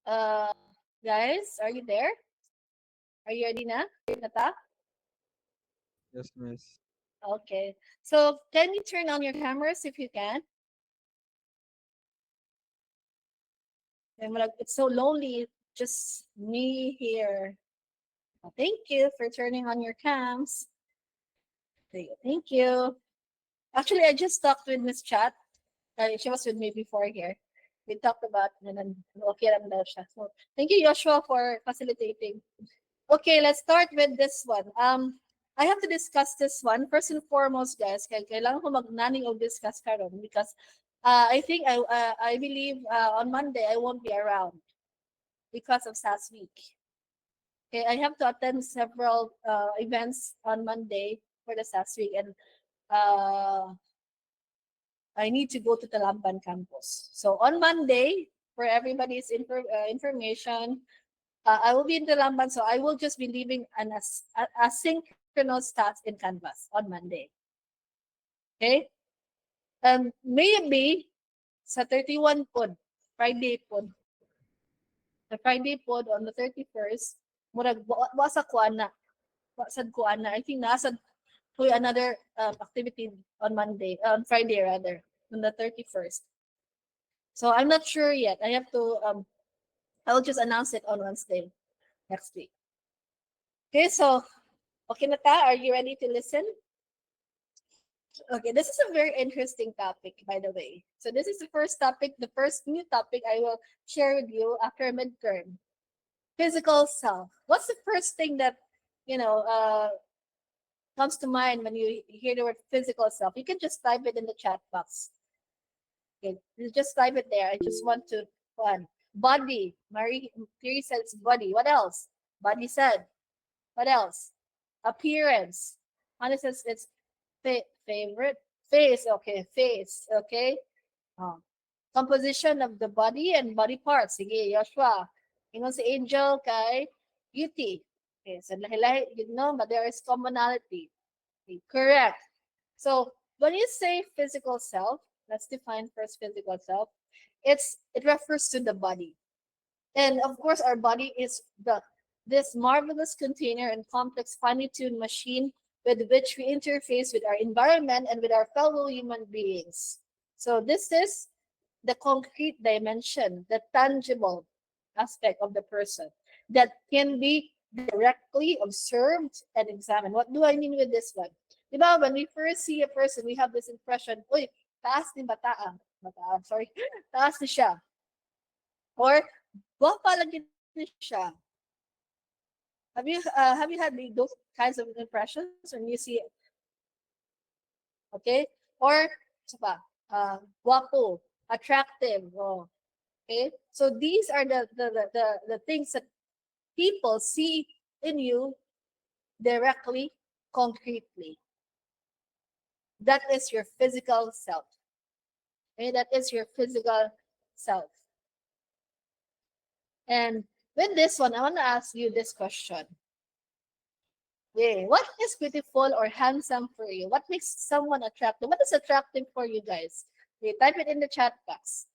Uh, guys, are you there? Are you ready na? Nata? Yes, miss. Okay. So can you turn on your cameras if you can? It's so lonely, just me here. Thank you for turning on your cams. Thank you. Actually, I just talked with Miss Chat. She was with me before here. We talked about okay lang daw siya. So, thank you, Joshua, for facilitating. Okay, let's start with this one. I have to discuss this one first and foremost, guys. Kailangan ko magnaning og discuss karon because I believe on Monday I won't be around because of SAS week. Okay, I have to attend several events on Monday for the SAS week, and uh, I need to go to the Lamban campus. So on Monday, for everybody's information, I will be in the Lamban, so I will just be leaving a synchronous task in Canvas on Monday. Okay? Maybe sa 31 pod, Friday pod, the Friday pod on the 31st, murag wasa ko ana, wasad ko ana. I think nasa to another activity on Monday, on Friday rather, on the 31st. So I'm not sure yet. I will just announce it on Wednesday next week. Okay, so okay na ta? Are you ready to listen? Okay, this is a very interesting topic, by the way. So this is the first topic, the first new topic I will share with you after midterm. Physical self. What's the first thing that you know comes to mind when you hear the word physical self? You can just type it in the chat box. Okay, you just type it there. I just want to one body. Marie says body. What else? Body said. What else? Appearance. Honey says it's favorite face. Okay, face. Okay. Oh. Composition of the body and body parts. Sige, Joshua. Ingon si Angel kay beauty. Okay, so lahi-lahi, but there is commonality. Okay, correct. So when you say physical self, let's define first physical self. It refers to the body. And of course, our body is this marvelous container and complex finely tuned machine with which we interface with our environment and with our fellow human beings. So this is the concrete dimension, the tangible aspect of the person that can be directly observed and examined. What do I mean with this one? Diba, when we first see a person, we have this impression, uy, taas ni bataan, sorry, taas ni siya. Or, gwapa lang din siya. Have you had those kinds of impressions when you see it? Okay? Or, isa pa, guwapo, attractive, oh, okay? So these are the things that people see in you directly, concretely. That is your physical self. Okay? That is your physical self. And with this one, I want to ask you this question. Yeah, what is beautiful or handsome for you? What makes someone attractive? What is attractive for you guys? Okay, type it in the chat box.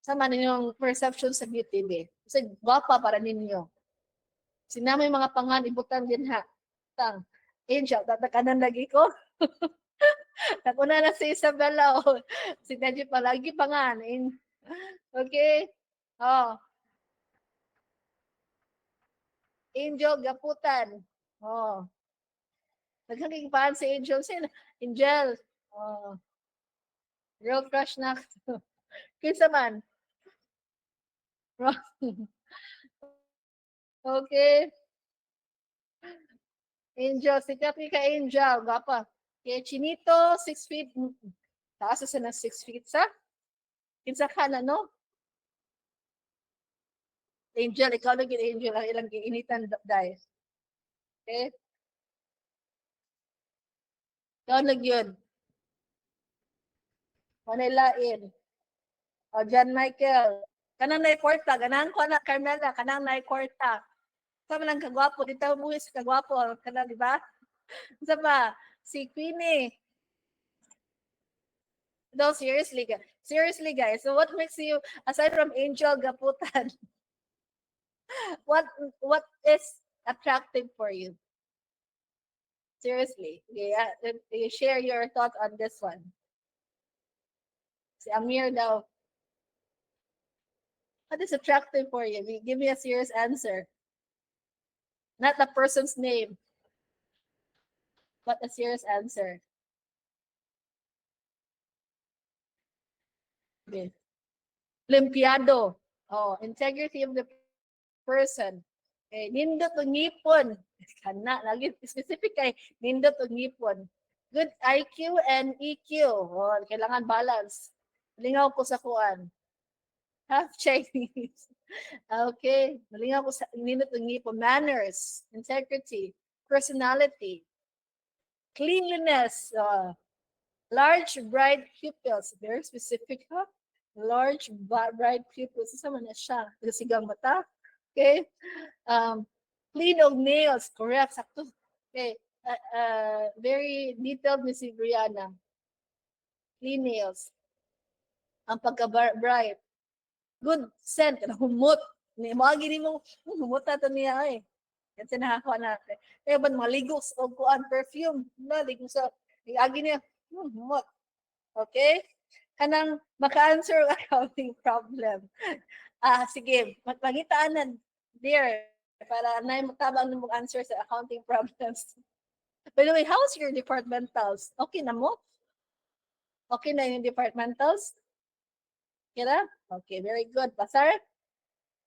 Sama ninyong perception sa beauty, be. Kasi gwapa para ninyo. Sinama yung mga pangan, ibutan din ha. Tang. Angel, tatakanan lagi ko. Nakuna na si Isabella. Oh. Si Neji palagi pangan. Okay? Oh. Angel, gaputan. Oh. Naghaging paan si Angel. Angel. Oh. Real crush na. Kinsa man. Okay. Angel, sikat ni ka Angel. Gapa. Kaya Chinito, 6 feet. Taas sa na 6 feet sa? Kinsa ka na, no? Angel, ikaw lagi Angel. Ang ilang initan dahil. Okay? Ikaw lagi yun. Manilain. O, John Michael. Kanang na kwarta. Ganang ko na, Carmela. Kanang na kwarta. Sa man ang kagwapo. Dito mo sa kagwapo. Kanang, di ba? Sa ba? Si Queenie. No, seriously, guys. So what makes you, aside from Angel Gaputan, what what is attractive for you? Seriously, yeah. You share your thoughts on this one. Si Amir daw, what is attractive for you? Give me a serious answer, not the person's name, but a serious answer. Okay. Limpiado. Oh, integrity of the person. Okay, nindot o ngipon. Kana, lagi specific kay nindot o ngipon. Good IQ and EQ. Oh, kailangan balance. Lingaw ko sa kuan. Half Chinese. Okay. Malingaw ko sa nindot o ngipon. Manners, integrity, personality, cleanliness, large, bright pupils. Very specific, huh? Large, bright pupils. Isa man na siya. Sigang mata. Okay. Um, clean of nails. Correct. Sakto. Okay. Very detailed ni si Brianna. Clean nails. Ang pagka-bright. Good scent. Humot. Mga gini mong humot na ito niya eh. Yan sinahakuha natin. Kaya ba maligo o kuan perfume? Ligo sa agi niya. Humot. Okay? Kanang maka-answer ang accounting problem. Sige, magpangitaanan, dear, para na matabang na mag-answer sa accounting problems. By the way, how's your departmentals? Okay na mo? Okay na yung departmentals? Kira? Okay, very good. Pasar?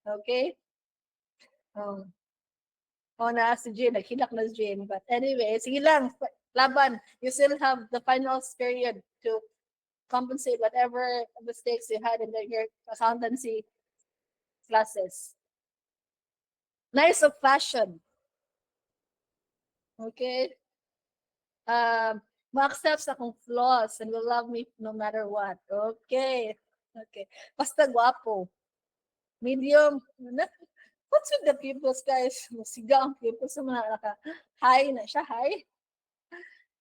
Okay. Oh, na si Jane. Naghinak na si Jane. But anyway, sige lang. Laban. You still have the finals period to compensate whatever mistakes you had in your accountancy classes. Nice of fashion. Okay? Ma-accept sa akong flaws and will love me no matter what. Okay. Okay. Basta guwapo. Medium. What's with the pupils, guys? Masiga ang pupils sa mga naka-high na siya. High.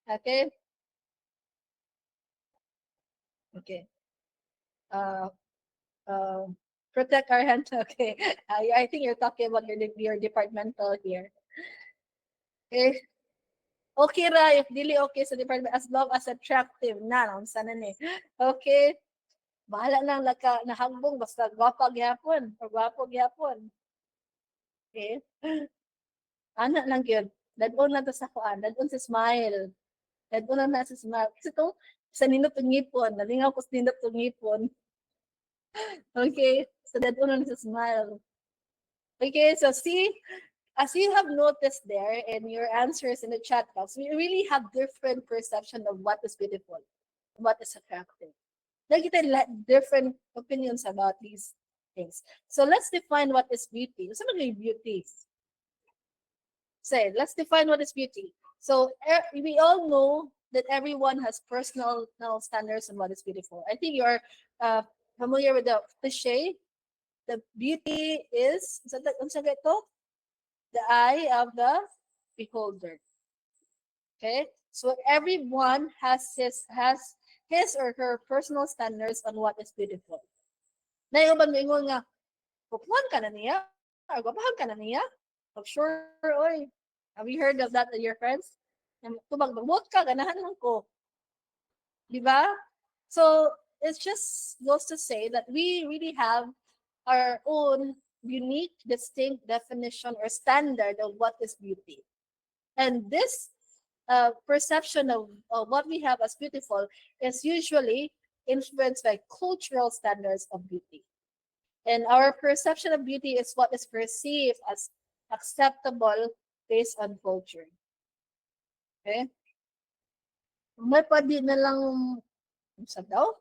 Okay? Okay. Uh, uh, protect our hands. Okay. I think you're talking about your departmental here. Okay. Okay ra, if dili okay sa department, as long as attractive na, sana ni. Okay. Bahala nang nahagbong, basta gwapa gyapon, o gwapo gyapon. Okay. Ana lang yun. Dadon na to sa kuan, dadon sa smile. Dadon na sa smile. Kasi to, sa ninot ng ngipon, nalingaw ko sa ninot ng ngipon. Okay. So dadon na sa smile. Okay, so see, as you have noticed there in your answers in the chat box, we really have different perception of what is beautiful, what is attractive. Like different opinions about these things. So let's define what is beauty. What's beauty? Say, let's define what is beauty. So we all know that everyone has personal standards on what is beautiful. I think you're familiar with the cliche. The beauty is, the eye of the beholder. Okay, so everyone has his or her personal standards on what is beautiful. Na yung ba mingon nga, pupuan ka na niya, or gwapahan ka na niya? I'm sure, oy. Have you heard of that with your friends? Tubag, magbot ka, ganahan lang ko. Diba? So, it just goes to say that we really have our own unique, distinct definition or standard of what is beauty. And this perception of what we have as beautiful is usually influenced by cultural standards of beauty. And our perception of beauty is what is perceived as acceptable based on culture. Okay? May pwede na lang sa daw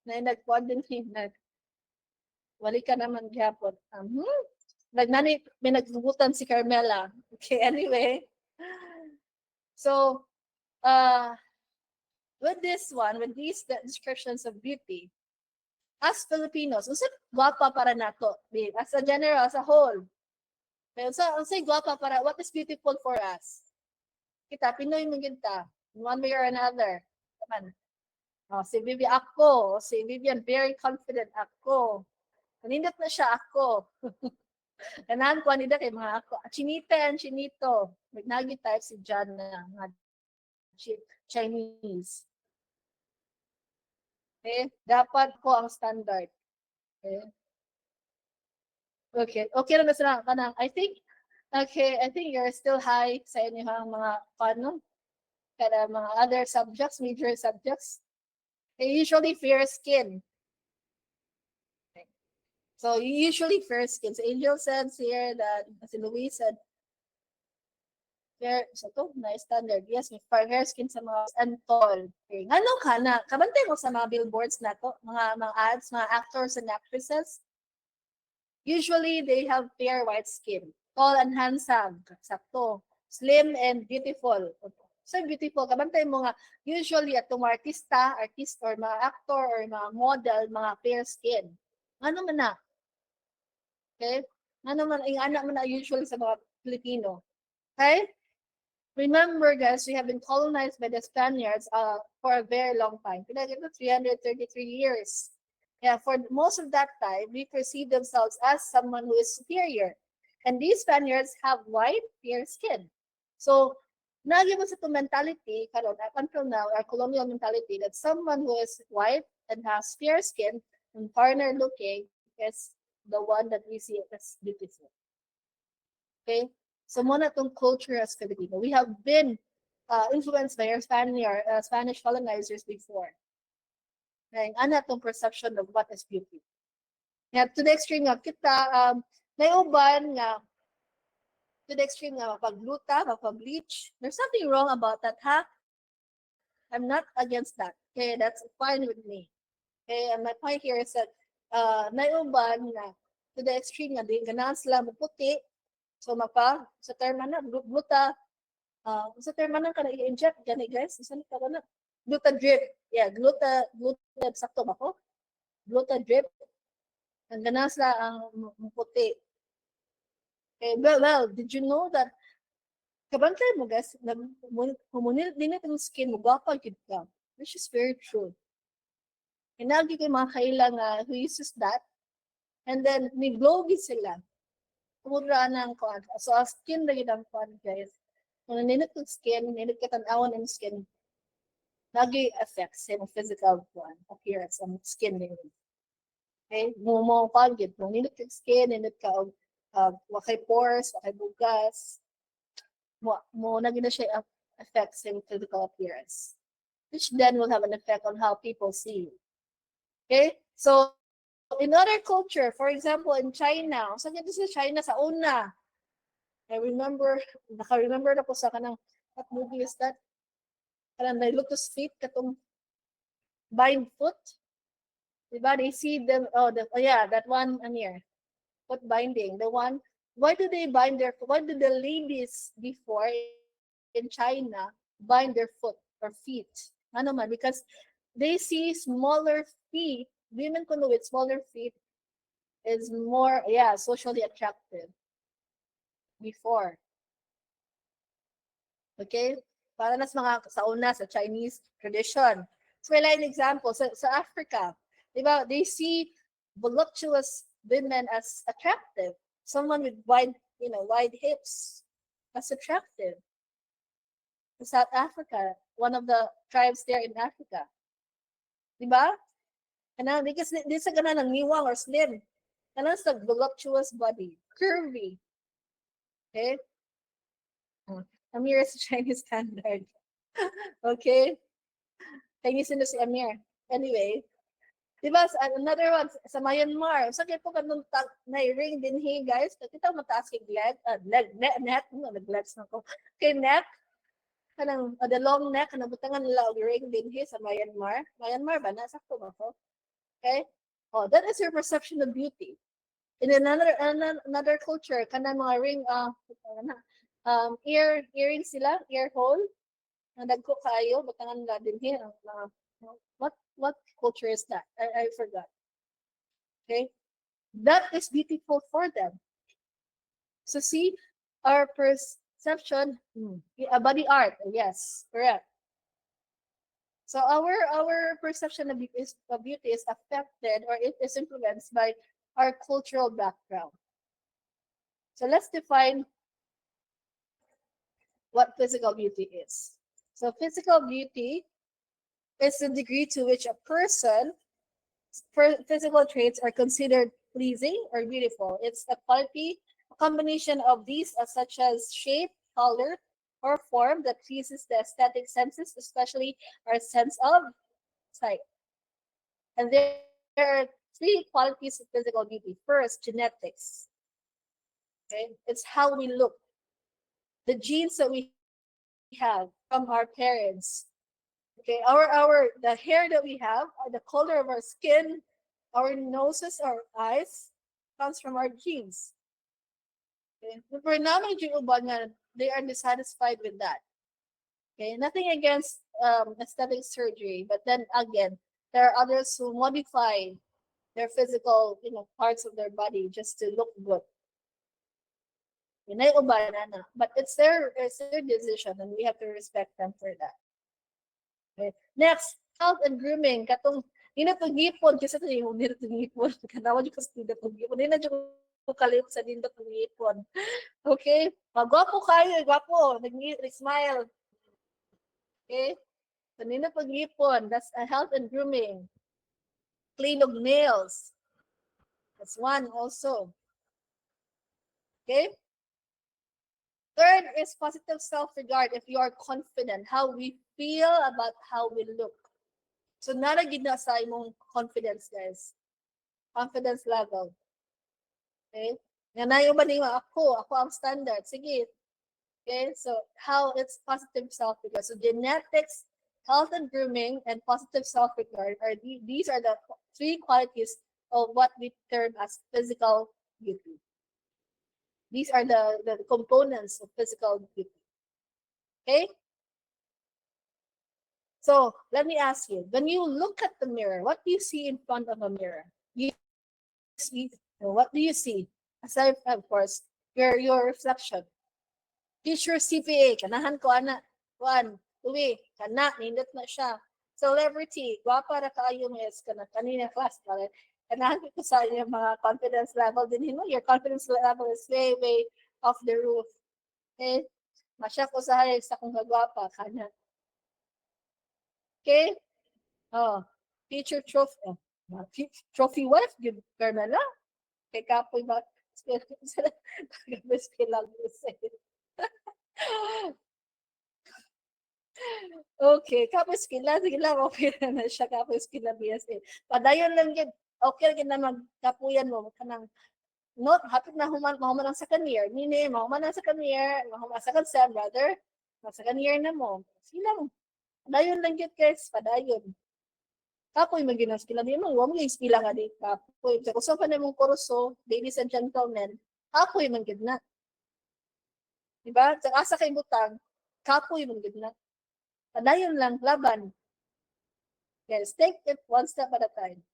na nagpwede na wali ka naman gyapon. Nagnani, may nagsugutan si Carmela. Okay, anyway. So, with this one, with these descriptions of beauty, as Filipinos, unsa gwapa para nato, as a general, as a whole. Unsay gwapa para, what is beautiful for us? Kita, Pinoy mo kita, in one way or another. Come on. Si Vivi ako. Si Vivian, very confident ako. Kanindot na siya ako. Ganahan ko nila kay mga ako. Chinita and chinito. Magnagi type si John na mga Chinese. Okay? Dapat ko ang standard. Okay? Okay na sila kanang. I think you're still high sa inyong mga paano kada mga other subjects, major subjects. They usually fair skin. Okay. So usually fair skin. So Angel says here that si Louise said fair, so to, na standard. Yes, may fair skin sa mga and tall. Okay. Ano ka na? Kabantay ko sa mga billboards na to, mga ads, mga actors and actresses. Usually, they have fair white skin. Tall and handsome. Sakto. Slim and beautiful. So beautiful. Kabantay mo nga, usually atong artist or mga actor or mga model, mga fair skin. Ano man na? Okay? Ano man, ang anak man na usually sa mga Filipino. Okay? Remember, guys, we have been colonized by the Spaniards for a very long time. Pinagin 333 years. Yeah, for most of that time, we perceive themselves as someone who is superior. And these Spaniards have white, fair skin. So, naging sa mentality, karon up until now, our colonial mentality, that someone who is white and has fair skin and foreigner looking is the one that we see as beautiful. Okay? So muna itong culture as Filipino. We have been influenced by our Spanish colonizers before. Kaya ana itong perception of what is beauty. Kaya to the extreme nga, kita, naiuban nga, to the extreme nga, mapagluta, mapag-bleach. There's something wrong about that, ha? I'm not against that. Okay, that's fine with me. Okay, and my point here is that naiuban nga, to the extreme nga, di ganahan sila maputi. So sa term na gluta, sa term na ka na-inject, gani guys, isa ka na, gluta drip. Yeah, gluta sakto ba ko? Gluta drip. Ang ganas la ang puti. Okay, well, did you know that kabantay mo guys, humunil din itong skin mo, gwapa gid ka. Which is very true. Hinagi kay mga kailang who uses that, and then may glowy sila. Kumudra ng kuan. So, skin na ang kuan, guys. Kung naninit yung skin, naninit ka tanawan ng skin, lagi affects yung physical kuan, appearance ng skin nila. Okay? Mo pagid. Kung naninit yung skin, naninit ka wakay pores, wakay bugas, mo naging na siya affects yung physical appearance. Which then will have an effect on how people see you. Okay? So, in other culture, for example, in China, sa China sa una, naka-remember na po sa kanang, what movie is that? Kanang may lotus feet, katong bind foot. Diba? They see them, yeah, that one, here. Foot binding. The one, why do they bind their foot? Why do the ladies before in China bind their foot or feet? Ano man? Because they see smaller feet, women kuno with smaller feet is more, socially attractive before. Okay? Para nas mga sa una sa Chinese tradition. So, may line example sa Africa. Diba? They see voluptuous women as attractive. Someone with wide hips as attractive. In South Africa, one of the tribes there in Africa. Diba? Kanang di sa gana ng niwang or slim. Kanang sa voluptuous body. Curvy. Okay? Amir is Chinese standard. Okay? Chinese na si Amir. Anyway, diba, another one, sa Myanmar, sa kaya po kanong na-ring din guys, kita mataas kay net, nag-legs na ko. Kay neck, kanang, the long neck, kanang butangan nila og ring din sa Myanmar. Myanmar ba? Nasakto ba ko? Okay? Oh, that is your perception of beauty. In another culture, kanang mga ring, earring sila, ear hole, na dagko kayo, butangan nila din what culture is that? I forgot. Okay? That is beautiful for them. So see, our perception, body art, yes, correct. So our perception of beauty is affected, or it is influenced by our cultural background. So let's define what physical beauty is. So physical beauty is the degree to which a person physical traits are considered pleasing or beautiful. It's a quality, a combination of these, such as shape, color, or form that pleases the aesthetic senses, especially our sense of sight. And there are three qualities of physical beauty. First, genetics. Okay, it's how we look, the genes that we have from our parents. Okay, our the hair that we have, or the color of our skin, our noses, our eyes, comes from our genes. Okay, for namin yung uban nga, they are dissatisfied with that. Okay, nothing against aesthetic surgery, but then again, there are others who modify their physical, parts of their body just to look good. Yun ay uban na. But it's their decision, and we have to respect them for that. Okay. Next, health and grooming. Katong hindi na pag-ipon kasi ito yung hindi na pag-ipon. Kanawa dyan kasi hindi na pag-ipon. Hindi na dyan ko kalit sa hindi na pag-ipon. Okay? Magwapo kayo, gwapo. Nag-smile. Okay? So, hindi na pag-ipon. That's a health and grooming. Clean of nails. That's one also. Okay? Third is positive self-regard. If you are confident, how we feel about how we look. So, naragid na sa imong confidence, guys. Confidence level. Okay? Nga na yung ba ako ang standard. Sige. Okay? So, how it's positive self-regard. So, genetics, health and grooming, and positive self-regard these are the three qualities of what we term as physical beauty. These are the components of physical beauty. Okay? So, let me ask you, when you look at the mirror, what do you see in front of a mirror? You see, what do you see? Aside, of course, your reflection. Teacher CPA, kanahan ko ana. One, uwi, kana, nindot na siya. Celebrity, gwapa ra kaayo miss, kanina class pala. Kanahan ko sa inyo mga confidence level din mo. Your confidence level is way, way off the roof. Okay? Masya ko sa hayag sa kong gwapa, kana. Okay? Oh, teacher trophy. Trophy wife, good Carmela. Kay kapoy ba? Okay, kapos kila, sige lang, okay na siya, kapos kila BSA. Padayon lang yun, okay lang na magkapuyan mo, kanang, no, hapit na mahuman ang second year, nini, mahuman ang second year, mahuman second sem, brother, second year na mo, silang, padayon lang yun, guys, padayon. Kapoy maginas kila di mo, wag mo ispila nga di kapoy. Sa kusa pa na mong kurso, ladies and gentlemen, kapoy man gid na. Diba? Sa asa kay butang, kapoy man gid na. Padayon lang, laban. Yes, take it one step at a time.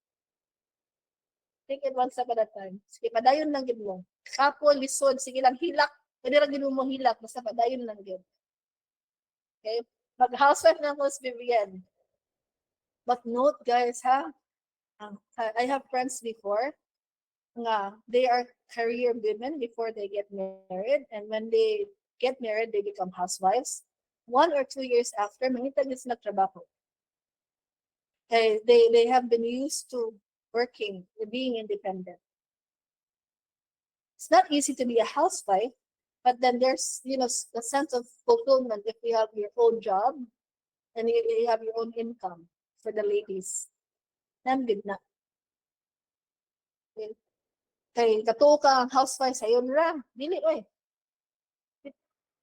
Take it one step at a time. Sige, padayon lang gid mo. Kapoy, lisod, sige lang, hilak. Pwede lang gid mo hilak, basta padayon lang gid. Okay? Mag-housewife na ko si Vivian. But note, guys, ha? I have friends before, they are career women before they get married, and when they get married, they become housewives. 1 or 2 years after, mangitag is nagtrabaho. They have been used to working, being independent. It's not easy to be a housewife, but then there's a sense of fulfillment if you have your own job and you have your own income for the ladies. Then good na. Kay katuo ka ang housewife sayon ra, dili oy.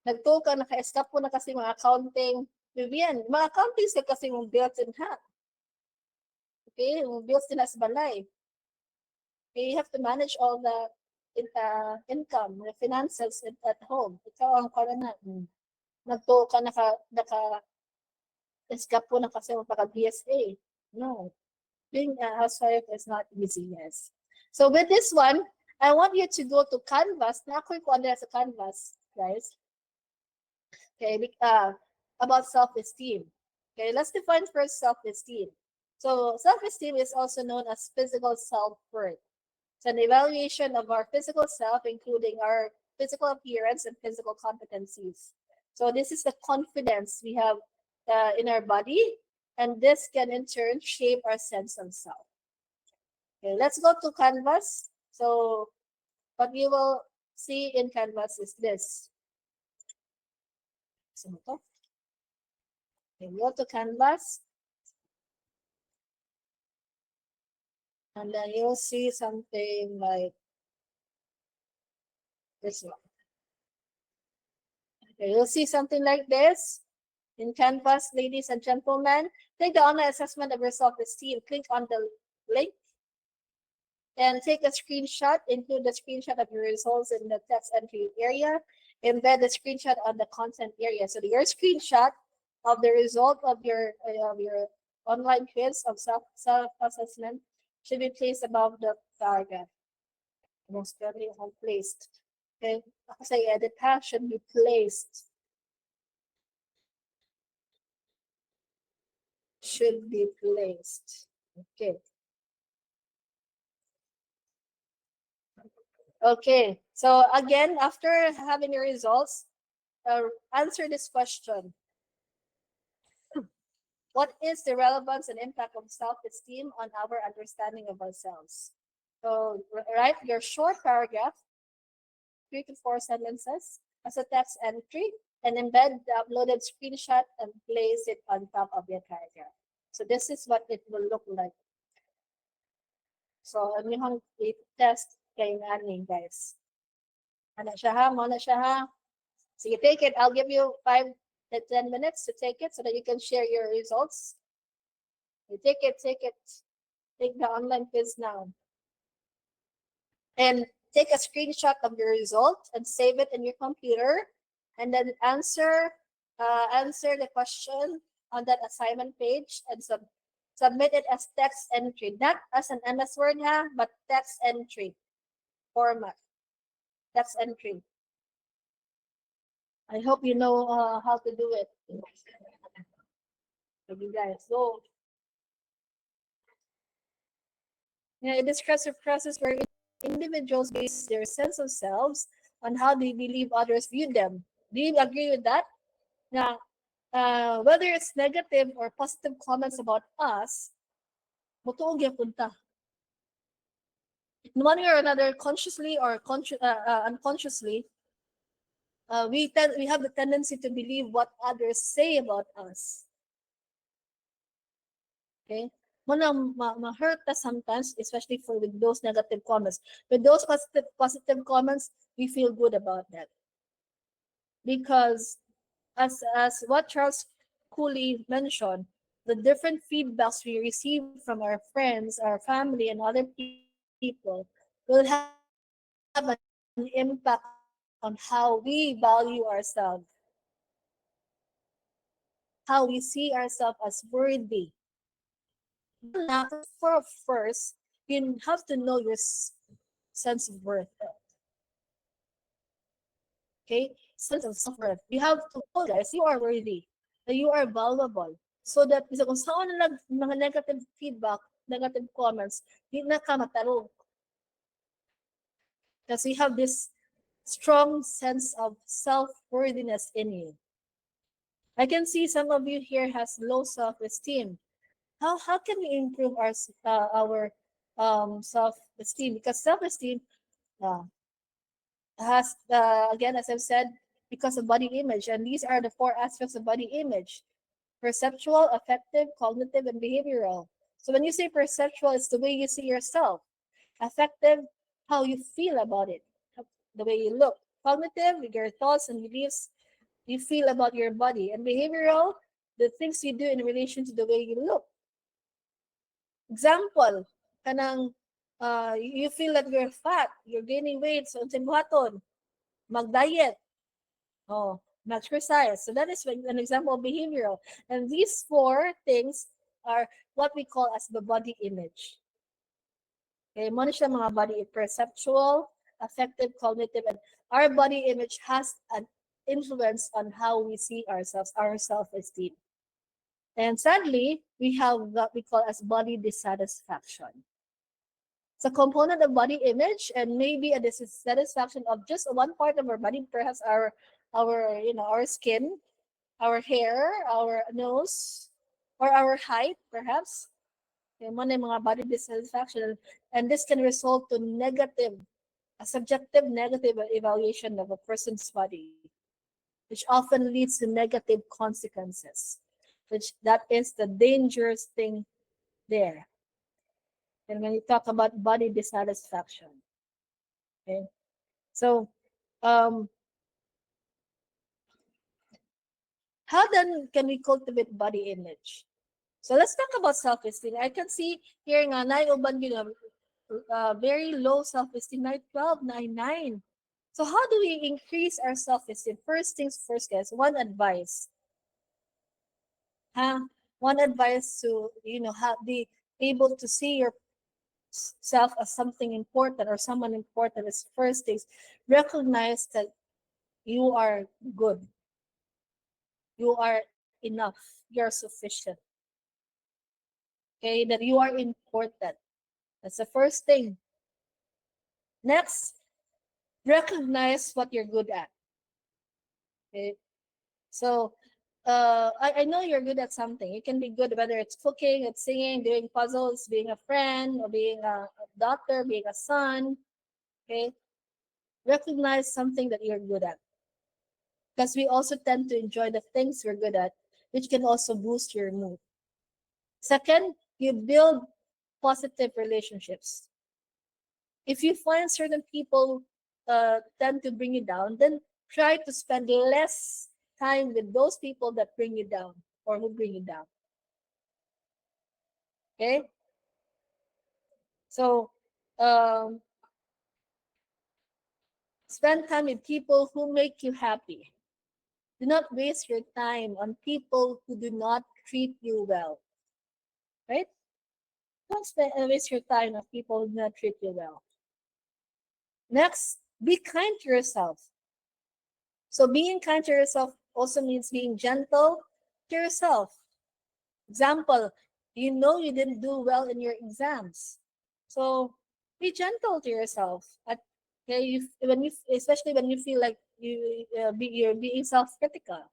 Nagtuo ka, naka-escape po na kasi mga accounting. Vivian, mga accounting sa kasi mong bills in hand. Okay, mong bills din sa balay. Okay, you have to manage all the income, the finances at home. Ikaw ang karana. Nagtuo ka, naka-escape po na kasi mong paka-BSA. No. Being a housewife is not easy, yes. So with this one, I want you to go to Canvas. Na ako'y ko sa Canvas, guys. Okay, about self-esteem. Okay, let's define first self-esteem. So self-esteem is also known as physical self-worth. It's an evaluation of our physical self, including our physical appearance and physical competencies. So this is the confidence we have in our body, and this can in turn shape our sense of self. Okay, let's go to Canvas. So what you will see in Canvas is this. So, okay, go to Canvas, and then you'll see something like this one. Okay, you'll see something like this in Canvas, ladies and gentlemen. Take the online assessment of your self-esteem. Click on the link and take a screenshot. Include the screenshot of your results in the text entry area. Embed the screenshot on the content area. So your screenshot of the result of your online quiz of self-assessment should be placed above the paragraph. Most probably placed. Okay, kasi edit ha, should be placed. Should be placed. Okay. Okay. So again, after having your results, answer this question. What is the relevance and impact of self-esteem on our understanding of ourselves? So write your short paragraph, 3 to 4 sentences, as a text entry, and embed the uploaded screenshot and place it on top of your paragraph. So this is what it will look like. So, ano yung i-test kay nanin, guys. Ano siya ha? Mo na siya ha? Sige, take it. I'll give you 5 to 10 minutes to take it so that you can share your results. You take it, take it. Take the online quiz now. And take a screenshot of your result and save it in your computer. And then answer the question on that assignment page and submit it as text entry. Not as an MS Word, ha, but text entry format. Text entry. I hope you know how to do it. You guys. So, yeah, it describes a process where individuals base their sense of selves on how they believe others view them. Do you agree with that? Now, whether it's negative or positive comments about us, mutuog yapon ta. In one way or another, consciously or unconsciously, we have the tendency to believe what others say about us. Okay? Ma-hurt us sometimes, especially with those negative comments. With those positive comments, we feel good about that. Because as what Charles Cooley mentioned, the different feedbacks we receive from our friends, our family, and other people will have an impact on how we value ourselves, how we see ourselves as worthy. First, you have to know your sense of worth. Okay, sense of self-worth. You have to know, guys, you are worthy, that you are valuable. So that bisa kung saan na mga negative feedback, negative comments, di na ka matarong. Because you have this strong sense of self-worthiness in you. I can see some of you here has low self-esteem. How can we improve our self-esteem? Because self-esteem uh, has again, as I've said, because of body image, and these are the 4 aspects of body image: perceptual, affective, cognitive, and behavioral. So when you say perceptual, it's the way you see yourself. Affective, how you feel about it, the way you look. Cognitive, your thoughts and beliefs you feel about your body. And behavioral, the things you do in relation to the way you look. Example, kanang you feel that you're fat, you're gaining weight, so unsay buhaton, mag-diet, exercise. So that is an example of behavioral. And these 4 things are what we call as the body image. Okay, mo siya mga body perceptual, affective, cognitive, and our body image has an influence on how we see ourselves, our self-esteem. And sadly, we have what we call as body dissatisfaction. It's a component of body image and maybe a dissatisfaction of just one part of our body, perhaps our skin, our hair, our nose, or our height, perhaps. Yung mga body dissatisfaction. And this can result to a subjective negative evaluation of a person's body, which often leads to negative consequences, which that is the dangerous thing there. And when you talk about body dissatisfaction, okay, so um, how then can we cultivate body image? So let's talk about self-esteem. I can see here nga uban very low self-esteem, 12, 9. So how do we increase our self-esteem? First things first, guys. One advice, huh? One advice to have be able to see yourself as something important or someone important is first things recognize that you are good, you are enough, you're sufficient. Okay, that you are important. That's the first thing. Next, recognize what you're good at. Okay, so I know you're good at something. You can be good whether it's cooking, it's singing, doing puzzles, being a friend, or being a doctor, being a son. Okay, recognize something that you're good at, because we also tend to enjoy the things we're good at, which can also boost your mood. Second, you build positive relationships. If you find certain people tend to bring you down, then try to spend less time with those people that bring you down or who bring you down. Okay? So, um, spend time with people who make you happy. Do not waste your time on people who do not treat you well. Right? Don't waste your time on people who do not treat you well. Next, be kind to yourself. So being kind to yourself also means being gentle to yourself. Example, you know you didn't do well in your exams. So be gentle to yourself. Okay, especially when you feel like you're being self-critical.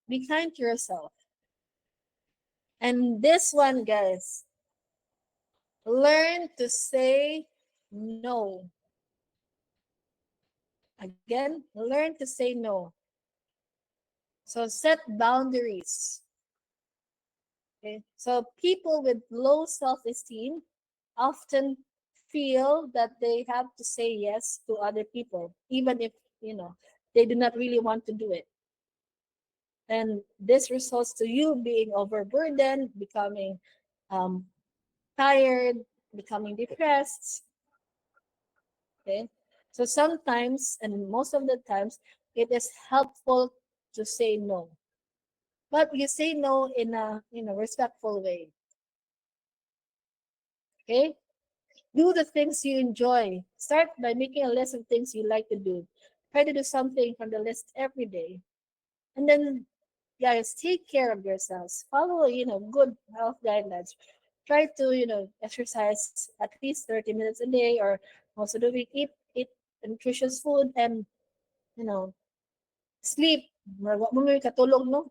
Be kind to yourself. And this one, guys, learn to say no. Again, learn to say no. So set boundaries. Okay. So people with low self-esteem often feel that they have to say yes to other people, even if they do not really want to do it. And this results to you being overburdened, becoming um, tired, becoming depressed. Okay. So sometimes, and most of the times, it is helpful to say no. But you say no in a respectful way. Okay? Do the things you enjoy. Start by making a list of things you like to do. Try to do something from the list every day. And then guys, take care of yourselves. Follow, good health guidelines. Try to, exercise at least 30 minutes a day or most of the week. Eat nutritious food and, you know, sleep. Wa mo may katulog, no?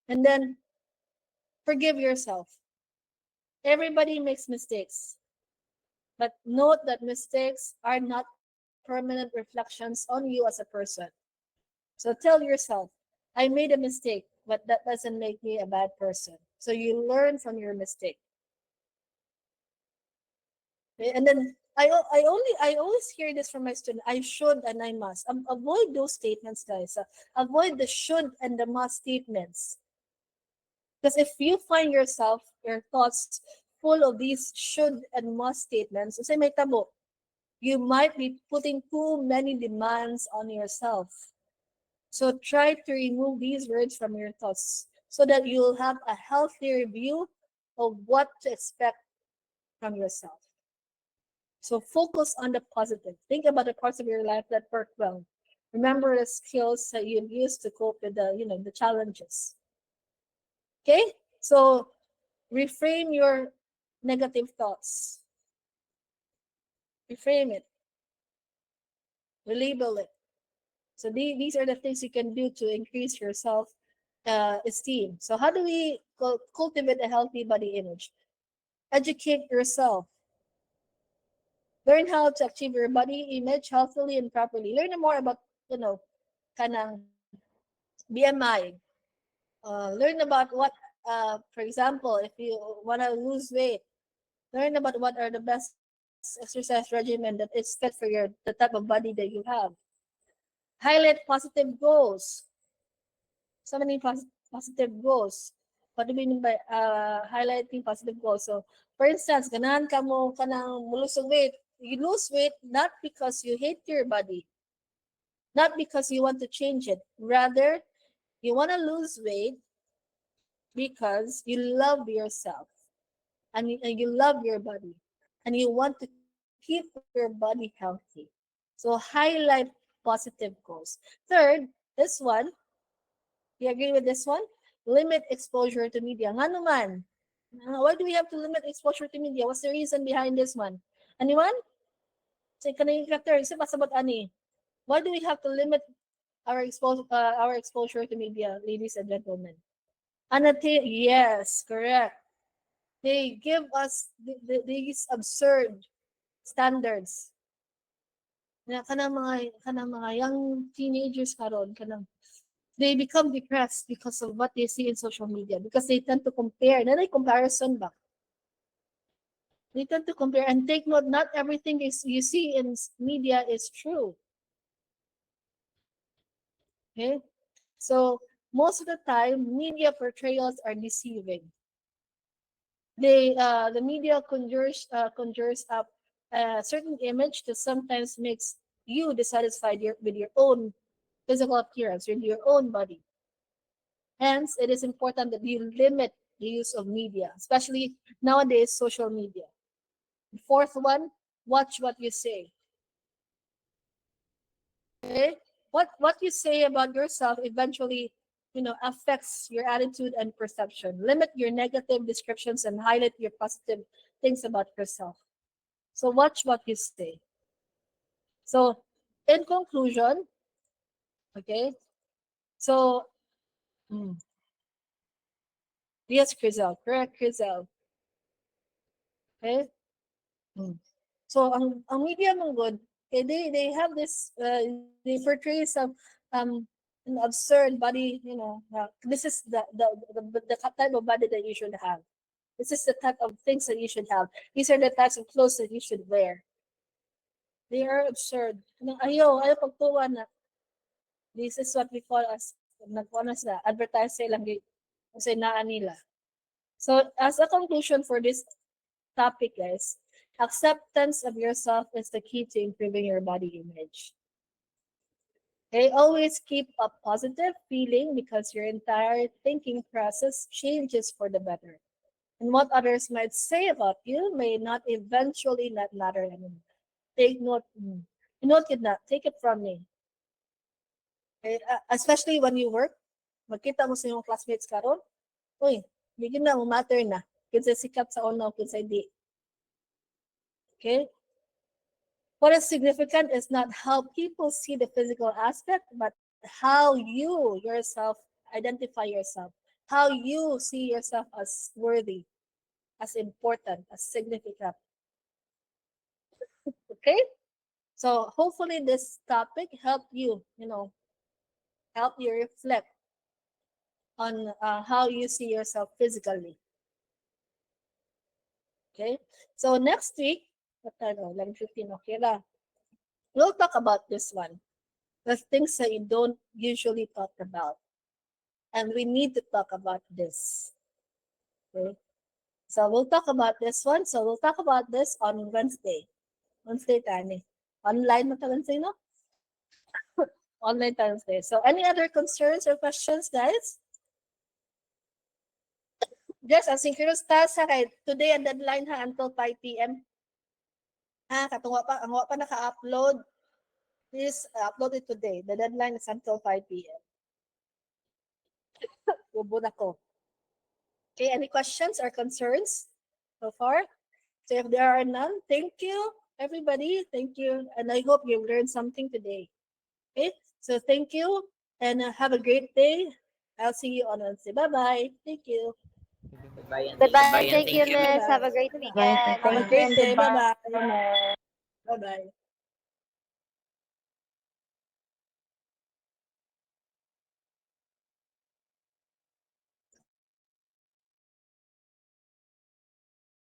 And then forgive yourself. Everybody makes mistakes. But note that mistakes are not permanent reflections on you as a person. So tell yourself, I made a mistake, but that doesn't make me a bad person. So you learn from your mistake. Okay? And then I always hear this from my student. I should and I must. Avoid those statements, guys. Avoid the should and the must statements. Because if you find your thoughts full of these should and must statements, say may tabo, you might be putting too many demands on yourself. So try to remove these words from your thoughts so that you'll have a healthier view of what to expect from yourself. So focus on the positive. Think about the parts of your life that work well. Remember the skills that you use to cope with the challenges. Okay? So reframe your negative thoughts. Reframe it. Relabel it. So these are the things you can do to increase your self esteem. So how do we cultivate a healthy body image? Educate yourself. Learn how to achieve your body image healthily and properly. Learn more about, kanang BMI. Learn about what, for example, if you want to lose weight, learn about what are the best exercise regimen that is fit for the type of body that you have. Highlight positive goals. So many positive goals. What do we mean by highlighting positive goals? So, for instance, ganahan ka mo kanang mulusog weight. You lose weight not because you hate your body, not because you want to change it. Rather, you want to lose weight because you love yourself and you love your body and you want to keep your body healthy. So highlight positive goals. Third, this one, you agree with this one? Limit exposure to media. Nga naman, why do we have to limit exposure to media? What's the reason behind this one? Anyone? Say kanang chapter, isa pasabot ani. Why do we have to limit our exposure to media, ladies and gentlemen? Yes, correct. They give us these absurd standards. Kanang mga young teenagers karon kanang they become depressed because of what they see in social media because they tend to compare. Na comparison ba? They tend to compare and take note. Not everything you see in media is true. Okay, so most of the time, media portrayals are deceiving. The media conjures up a certain image that sometimes makes you dissatisfied with your own physical appearance, with your own body. Hence, it is important that you limit the use of media, especially nowadays social media. The fourth one, watch what you say. Okay, what you say about yourself eventually affects your attitude and perception. Limit your negative descriptions and highlight your positive things about yourself. So watch what you say. So in conclusion, okay, so mm, yes, Crizel, correct, Crizel. Okay. Mm. So ang media mong good, okay, they have this they portray some um an absurd body, this is the type of body that you should have. This is the type of things that you should have. These are the types of clothes that you should wear. They are absurd. Ayaw pagtuwa na. This is what we call as nagkuha sa advertise lang kasi naa nila. So as a conclusion for this topic, guys, acceptance of yourself is the key to improving your body image. Okay, always keep a positive feeling because your entire thinking process changes for the better. And what others might say about you may not eventually not matter anymore. Take note, note it not, take it from me. Okay? Especially when you work, magkita mo sa iyong classmates karon, uy, bigyan na mo matter na. Kinsa sikat sa una o kinsa di. Okay? What is significant is not how people see the physical aspect, but how you yourself identify yourself, how you see yourself as worthy, as important, as significant. Okay? So hopefully this topic helped you, help you reflect on how you see yourself physically. Okay? So next week, what time? 11:15, okay lah. We'll talk about this one. The things that you don't usually talk about. And we need to talk about this. Okay? So we'll talk about this one. So we'll talk about this on Wednesday. Wednesday tani. Online na Wednesday, no? Online Wednesday. So any other concerns or questions, guys? Just ang synchronous task ha, kay today ang deadline ha until 5 p.m. Katong ang wa pa naka-upload. Please upload it today. The deadline is until 5 p.m. Ubo na ko. Okay, any questions or concerns so far? So if there are none, thank you, everybody. Thank you. And I hope you've learned something today. Okay, so thank you and have a great day. I'll see you on Wednesday. Bye bye. Thank you. Goodbye and thank you, Bye miss. bye. Have a great Bye bye. Bye. weekend. Have a Thank great you. day. Bye Goodbye. bye. Bye. Bye bye.